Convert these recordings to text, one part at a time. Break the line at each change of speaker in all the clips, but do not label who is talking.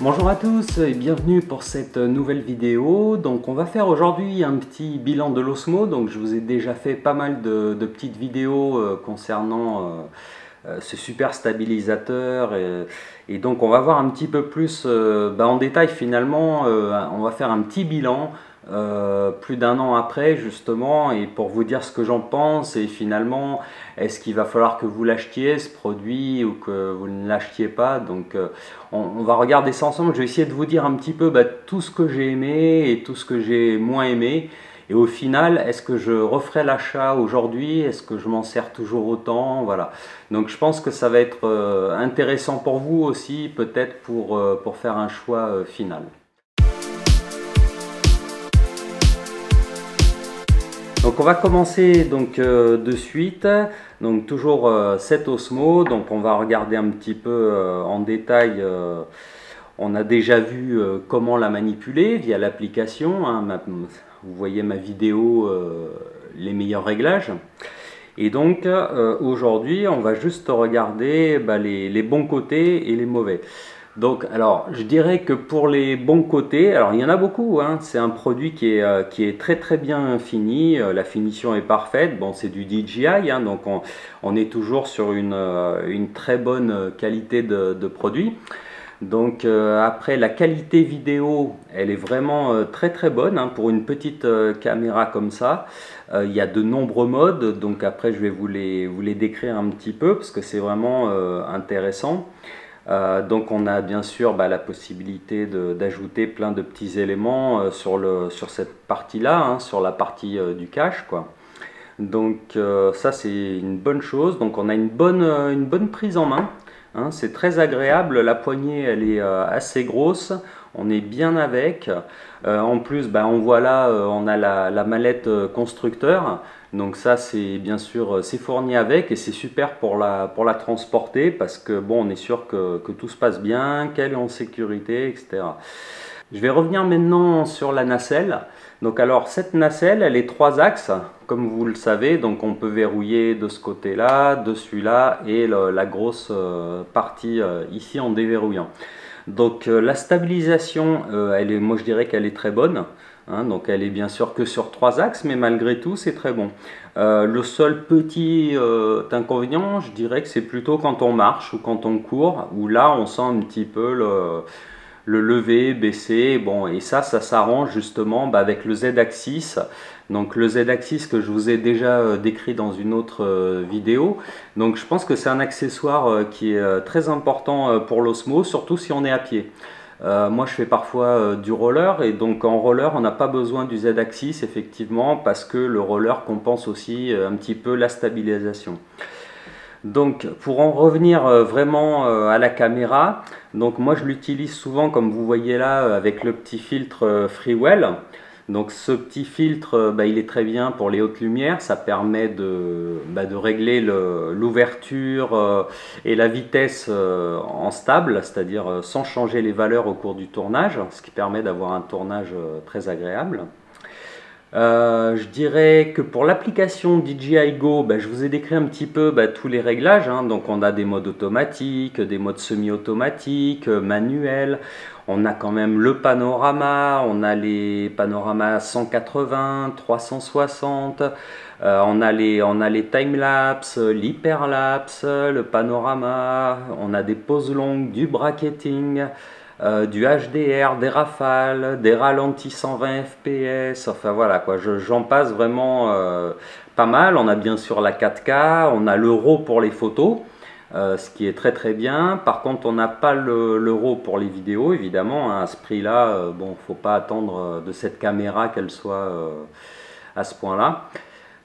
Bonjour à tous et bienvenue pour cette nouvelle vidéo. Donc on va faire aujourd'hui un petit bilan de l'Osmo. Donc je vous ai déjà fait pas mal de petites vidéos concernant ce super stabilisateur et donc on va voir un petit peu plus en détail finalement. On va faire un petit bilan plus d'un an après justement, et pour vous dire ce que j'en pense et finalement est-ce qu'il va falloir que vous l'achetiez ce produit ou que vous ne l'achetiez pas. Donc on va regarder ça ensemble. Je vais essayer de vous dire un petit peu tout ce que j'ai aimé et tout ce que j'ai moins aimé. Et au final, est-ce que je referai l'achat aujourd'hui? Est-ce que je m'en sers toujours autant? Voilà. Donc je pense que ça va être intéressant pour vous aussi, peut-être pour faire un choix final. Donc on va commencer donc de suite. Donc toujours cette Osmo. Donc on va regarder un petit peu en détail. On a déjà vu comment la manipuler via l'application, hein. Vous voyez ma vidéo, les meilleurs réglages. Et donc aujourd'hui, on va juste regarder les bons côtés et les mauvais. Donc, alors, je dirais que pour les bons côtés, alors il y en a beaucoup, hein. C'est un produit qui est très très bien fini, la finition est parfaite. Bon, c'est du DJI, hein, donc on est toujours sur une très bonne qualité de produit. Donc après, la qualité vidéo, elle est vraiment très très bonne, hein, pour une petite caméra comme ça. Il y a de nombreux modes, donc après je vais vous les décrire un petit peu parce que c'est vraiment intéressant. Donc on a bien sûr la possibilité d'ajouter plein de petits éléments sur cette partie-là, hein, sur la partie du cache, quoi. Donc ça c'est une bonne chose. Donc on a une bonne prise en main, hein, c'est très agréable. La poignée elle est assez grosse, on est bien avec. En plus on voit là, on a la mallette constructeur. Donc ça c'est bien sûr c'est fourni avec et c'est super pour la transporter parce que bon, on est sûr que tout se passe bien, qu'elle est en sécurité, etc. Je vais revenir maintenant sur la nacelle. Donc alors cette nacelle, elle est 3 axes, comme vous le savez. Donc on peut verrouiller de ce côté-là, de celui-là et la grosse partie ici en déverrouillant. Donc la stabilisation, moi je dirais qu'elle est très bonne, hein. Donc elle est bien sûr que sur 3 axes, mais malgré tout c'est très bon. Le seul petit inconvénient, je dirais que c'est plutôt quand on marche ou quand on court, où là on sent un petit peu le lever, baisser, bon, et ça s'arrange justement avec le Z-axis. Donc le Z-axis que je vous ai déjà décrit dans une autre vidéo. Donc je pense que c'est un accessoire qui est très important pour l'Osmo, surtout si on est à pied. Moi je fais parfois du roller et donc en roller on n'a pas besoin du Z-axis effectivement parce que le roller compense aussi un petit peu la stabilisation. Donc pour en revenir vraiment à la caméra, donc moi je l'utilise souvent comme vous voyez là avec le petit filtre Freewell. Donc ce petit filtre il est très bien pour les hautes lumières, ça permet de régler l'ouverture et la vitesse en stable, c'est-à-dire sans changer les valeurs au cours du tournage, ce qui permet d'avoir un tournage très agréable. Je dirais que pour l'application DJI Go, je vous ai décrit un petit peu tous les réglages, hein. Donc on a des modes automatiques, des modes semi-automatiques, manuels. On a quand même le panorama, on a les panoramas 180, 360, on a les time-lapse, l'hyperlapse, le panorama, on a des pauses longues, du bracketing. Du HDR, des rafales, des ralentis 120 fps, enfin voilà quoi, j'en passe vraiment pas mal. On a bien sûr la 4K, on a le RAW pour les photos, ce qui est très très bien. Par contre on n'a pas le RAW pour les vidéos évidemment, hein. À ce prix là, bon, faut pas attendre de cette caméra qu'elle soit à ce point là.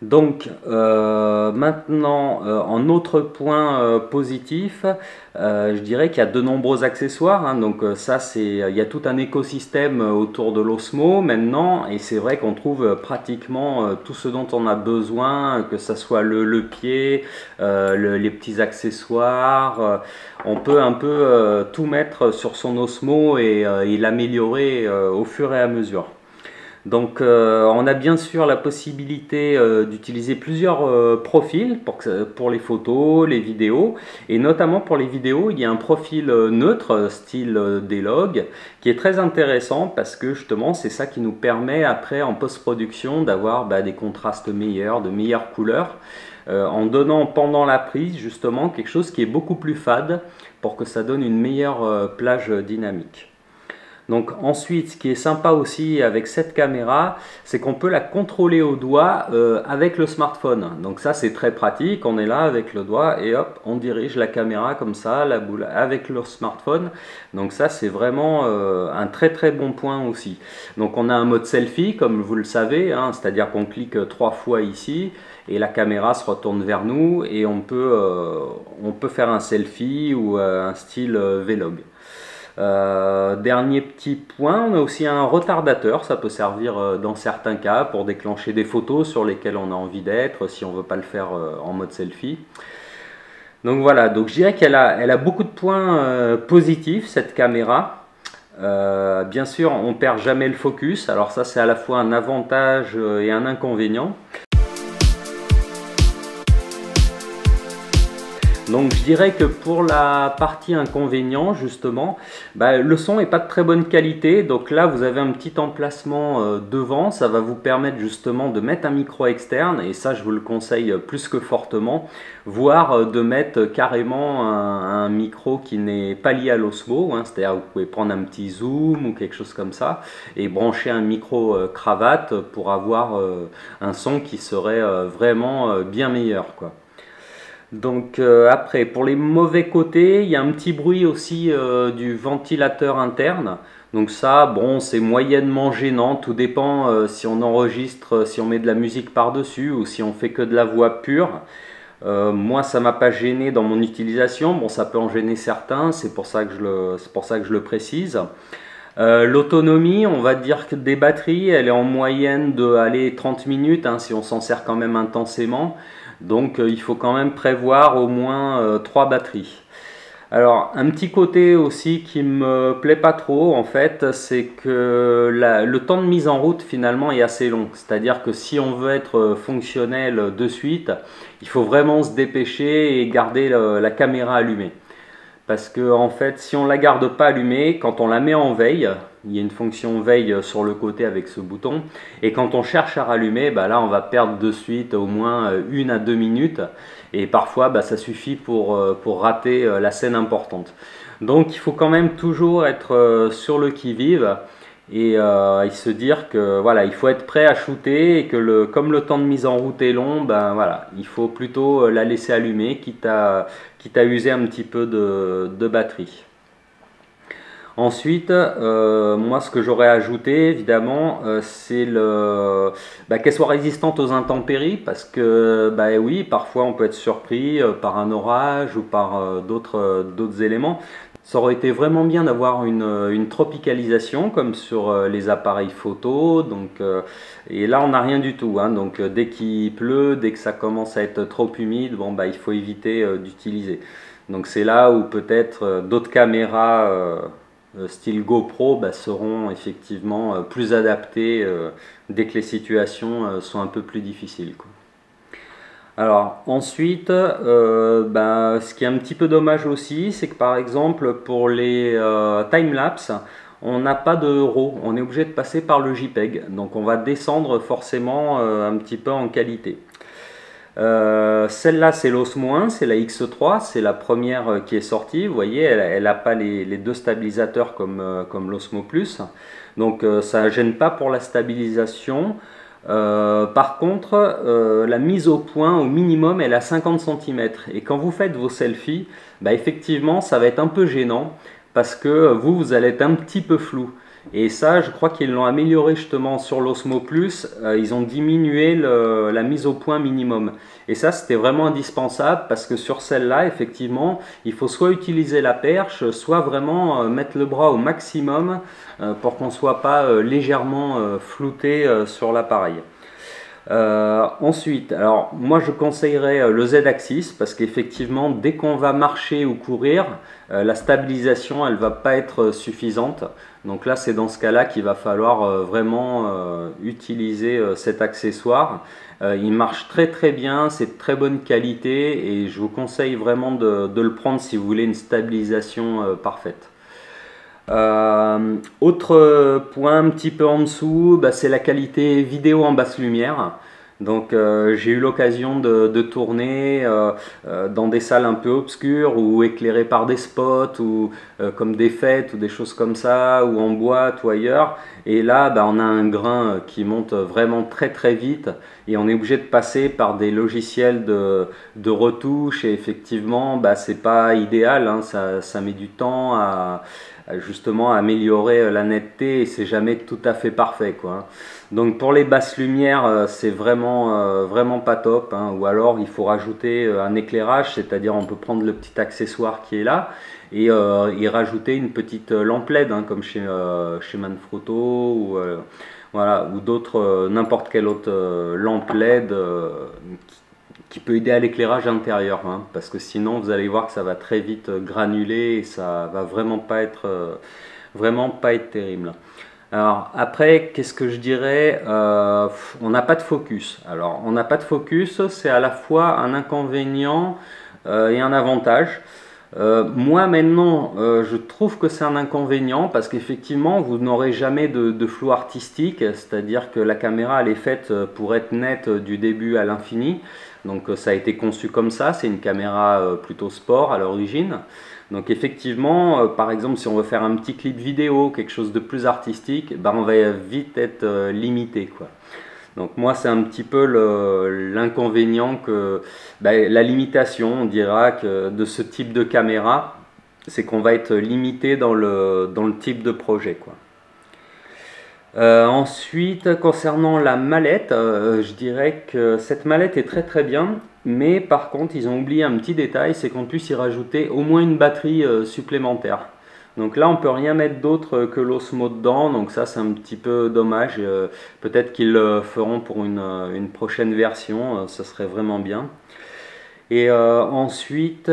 Donc maintenant, en autre point positif, je dirais qu'il y a de nombreux accessoires, hein. Donc ça il y a tout un écosystème autour de l'Osmo maintenant, et c'est vrai qu'on trouve pratiquement tout ce dont on a besoin, que ce soit le pied, les petits accessoires. On peut un peu tout mettre sur son Osmo et l'améliorer au fur et à mesure. Donc on a bien sûr la possibilité d'utiliser plusieurs profils pour les photos, les vidéos, et notamment pour les vidéos il y a un profil neutre style D-Log qui est très intéressant parce que justement c'est ça qui nous permet après en post-production d'avoir des contrastes meilleurs, de meilleures couleurs, en donnant pendant la prise justement quelque chose qui est beaucoup plus fade pour que ça donne une meilleure plage dynamique. Donc ensuite, ce qui est sympa aussi avec cette caméra, c'est qu'on peut la contrôler au doigt avec le smartphone. Donc ça c'est très pratique, on est là avec le doigt et hop, on dirige la caméra comme ça, la boule avec le smartphone. Donc ça c'est vraiment un très bon point aussi. Donc on a un mode selfie comme vous le savez, hein, c'est-à-dire qu'on clique 3 fois ici et la caméra se retourne vers nous et on peut faire un selfie ou un style vlog. Dernier petit point, on a aussi un retardateur, ça peut servir dans certains cas pour déclencher des photos sur lesquelles on a envie d'être si on ne veut pas le faire en mode selfie. Donc voilà, donc je dirais qu'elle a beaucoup de points positifs cette caméra. Bien sûr on perd jamais le focus, alors ça c'est à la fois un avantage et un inconvénient. Donc je dirais que pour la partie inconvénient justement, le son n'est pas de très bonne qualité. Donc là vous avez un petit emplacement devant, ça va vous permettre justement de mettre un micro externe et ça je vous le conseille plus que fortement, voire de mettre carrément un micro qui n'est pas lié à l'Osmo, hein, c'est-à-dire vous pouvez prendre un petit zoom ou quelque chose comme ça et brancher un micro cravate pour avoir un son qui serait vraiment bien meilleur, quoi. Donc après, pour les mauvais côtés, il y a un petit bruit aussi du ventilateur interne. Donc ça, bon, c'est moyennement gênant, tout dépend si on enregistre, si on met de la musique par-dessus ou si on fait que de la voix pure. Moi, ça m'a pas gêné dans mon utilisation. Bon, ça peut en gêner certains, c'est pour ça que je le précise. L'autonomie, on va dire que des batteries, elle est en moyenne de 30 minutes, hein, si on s'en sert quand même intensément. Donc il faut quand même prévoir au moins 3 batteries. Alors un petit côté aussi qui me plaît pas trop en fait, c'est que le temps de mise en route finalement est assez long. C'est-à-dire que si on veut être fonctionnel de suite, il faut vraiment se dépêcher et garder la caméra allumée. Parce que en fait, si on ne la garde pas allumée, quand on la met en veille, il y a une fonction veille sur le côté avec ce bouton, et quand on cherche à rallumer, là on va perdre de suite au moins 1 à 2 minutes, et parfois ça suffit pour rater la scène importante. Donc il faut quand même toujours être sur le qui-vive, et se dire que voilà, il faut être prêt à shooter et que comme le temps de mise en route est long, voilà, il faut plutôt la laisser allumer quitte à user un petit peu de batterie. Ensuite, moi ce que j'aurais ajouté évidemment, c'est qu'elle soit résistante aux intempéries parce que oui, parfois on peut être surpris par un orage ou par d'autres éléments. Ça aurait été vraiment bien d'avoir une tropicalisation comme sur les appareils photo, et là on n'a rien du tout, hein, donc dès qu'il pleut, dès que ça commence à être trop humide, il faut éviter d'utiliser. Donc c'est là où peut-être d'autres caméras style GoPro seront effectivement plus adaptées dès que les situations sont un peu plus difficiles, quoi. Alors ensuite, ce qui est un petit peu dommage aussi, c'est que par exemple pour les timelapse, on n'a pas de RAW, on est obligé de passer par le JPEG, donc on va descendre forcément un petit peu en qualité. Celle-là c'est l'Osmo 1, c'est la X3, c'est la première qui est sortie, vous voyez, elle n'a pas les 2 stabilisateurs comme l'Osmo Plus, donc ça ne gêne pas pour la stabilisation. Par contre, la mise au point au minimum elle est à 50 cm et quand vous faites vos selfies, effectivement ça va être un peu gênant parce que vous allez être un petit peu flou. Et ça, je crois qu'ils l'ont amélioré justement sur l'Osmo Plus, ils ont diminué la mise au point minimum. Et ça, c'était vraiment indispensable parce que sur celle-là, effectivement, il faut soit utiliser la perche, soit vraiment mettre le bras au maximum pour qu'on ne soit pas légèrement flouté sur l'appareil. Ensuite, alors moi je conseillerais le Z-Axis parce qu'effectivement dès qu'on va marcher ou courir, la stabilisation elle va pas être suffisante. Donc là c'est dans ce cas-là qu'il va falloir vraiment utiliser cet accessoire. Il marche très très bien, c'est de très bonne qualité et je vous conseille vraiment de le prendre si vous voulez une stabilisation parfaite. Autre point un petit peu en dessous, bah, c'est la qualité vidéo en basse lumière. Donc j'ai eu l'occasion de tourner dans des salles un peu obscures ou éclairées par des spots ou comme des fêtes ou des choses comme ça ou en boîte ou ailleurs. Et là bah, on a un grain qui monte vraiment très très vite et on est obligé de passer par des logiciels de retouche et effectivement bah, c'est pas idéal, hein, ça met du temps à justement améliorer la netteté et c'est jamais tout à fait parfait quoi. Donc pour les basses lumières c'est vraiment pas top, hein. Ou alors il faut rajouter un éclairage, c'est-à-dire on peut prendre le petit accessoire qui est là et y rajouter une petite lampe LED, hein, comme chez Manfrotto ou voilà, ou d'autres n'importe quelle autre lampe LED qui peut aider à l'éclairage intérieur, hein, parce que sinon vous allez voir que ça va très vite granuler et ça va vraiment pas être terrible. Alors après, qu'est-ce que je dirais, on n'a pas de focus. Alors on n'a pas de focus, c'est à la fois un inconvénient et un avantage. Moi maintenant, je trouve que c'est un inconvénient parce qu'effectivement, vous n'aurez jamais de flou artistique, c'est-à-dire que la caméra elle est faite pour être nette du début à l'infini. Donc ça a été conçu comme ça, c'est une caméra plutôt sport à l'origine. Donc effectivement, par exemple, si on veut faire un petit clip vidéo, quelque chose de plus artistique, ben, on va vite être limité, quoi. Donc moi c'est un petit peu l'inconvénient que la limitation on dira que de ce type de caméra, c'est qu'on va être limité dans le type de projet quoi. Ensuite concernant la mallette, je dirais que cette mallette est très très bien, mais par contre ils ont oublié un petit détail, c'est qu'on puisse y rajouter au moins une batterie supplémentaire. Donc là, on peut rien mettre d'autre que l'Osmo dedans, donc ça c'est un petit peu dommage. Peut-être qu'ils le feront pour une prochaine version, ça serait vraiment bien. Et ensuite,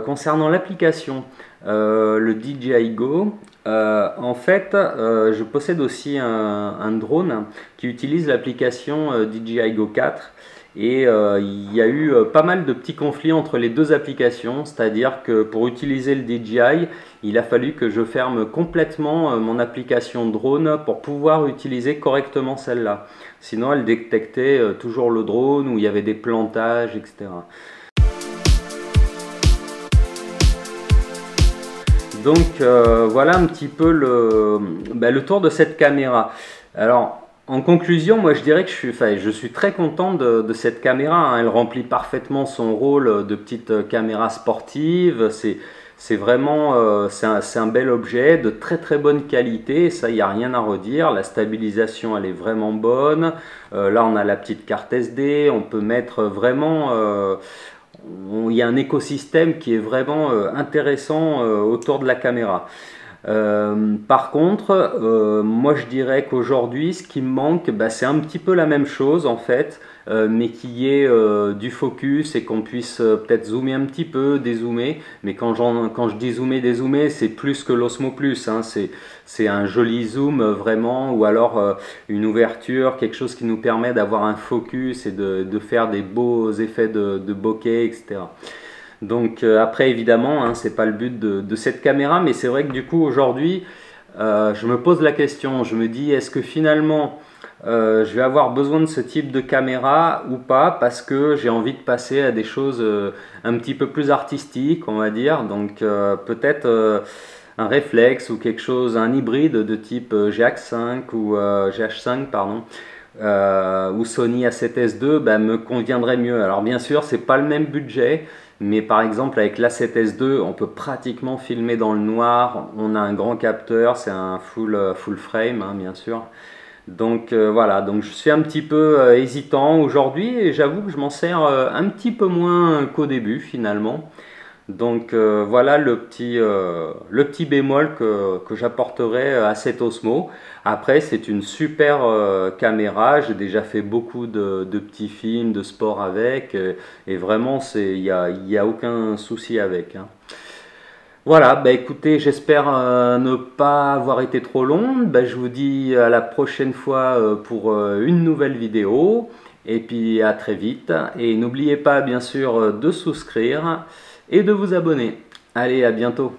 concernant l'application, le DJI Go, en fait, je possède aussi un drone qui utilise l'application DJI Go 4. Et il y a eu pas mal de petits conflits entre les deux applications, c'est-à-dire que pour utiliser le DJI, il a fallu que je ferme complètement mon application drone pour pouvoir utiliser correctement celle-là. Sinon, elle détectait toujours le drone où il y avait des plantages, etc. Donc voilà un petit peu le tour de cette caméra. Alors, en conclusion, moi je dirais que je suis très content de cette caméra, hein. Elle remplit parfaitement son rôle de petite caméra sportive. C'est vraiment c'est un bel objet de très très bonne qualité, ça il n'y a rien à redire. La stabilisation elle est vraiment bonne. Là on a la petite carte SD, on peut mettre vraiment... il y a un écosystème qui est vraiment intéressant autour de la caméra. Par contre, moi je dirais qu'aujourd'hui, ce qui me manque, c'est un petit peu la même chose en fait, mais qu'il y ait du focus et qu'on puisse peut-être zoomer un petit peu, dézoomer. Mais quand je dis zoomer, dézoomer, c'est plus que l'Osmo Plus, hein, c'est un joli zoom vraiment, ou alors une ouverture, quelque chose qui nous permet d'avoir un focus et de faire des beaux effets de bokeh, etc. Donc après évidemment, hein, c'est pas le but de cette caméra, mais c'est vrai que du coup aujourd'hui, je me pose la question, je me dis est-ce que finalement je vais avoir besoin de ce type de caméra ou pas, parce que j'ai envie de passer à des choses un petit peu plus artistiques, on va dire. Donc peut-être un réflexe ou quelque chose, un hybride de type GH5 ou GH5 pardon. Ou Sony A7S II me conviendrait mieux. Alors bien sûr, c'est pas le même budget, mais par exemple avec l'A7S II, on peut pratiquement filmer dans le noir. On a un grand capteur, c'est un full frame, hein, bien sûr. Donc voilà, donc je suis un petit peu hésitant aujourd'hui et j'avoue que je m'en sers un petit peu moins qu'au début finalement. Donc voilà le petit bémol que j'apporterai à cette Osmo. Après, c'est une super caméra. J'ai déjà fait beaucoup de petits films de sport avec. Et vraiment, il y a aucun souci avec, hein. Voilà, bah écoutez, j'espère ne pas avoir été trop long. Bah, je vous dis à la prochaine fois pour une nouvelle vidéo. Et puis à très vite. Et n'oubliez pas bien sûr de souscrire et de vous abonner. Allez, à bientôt.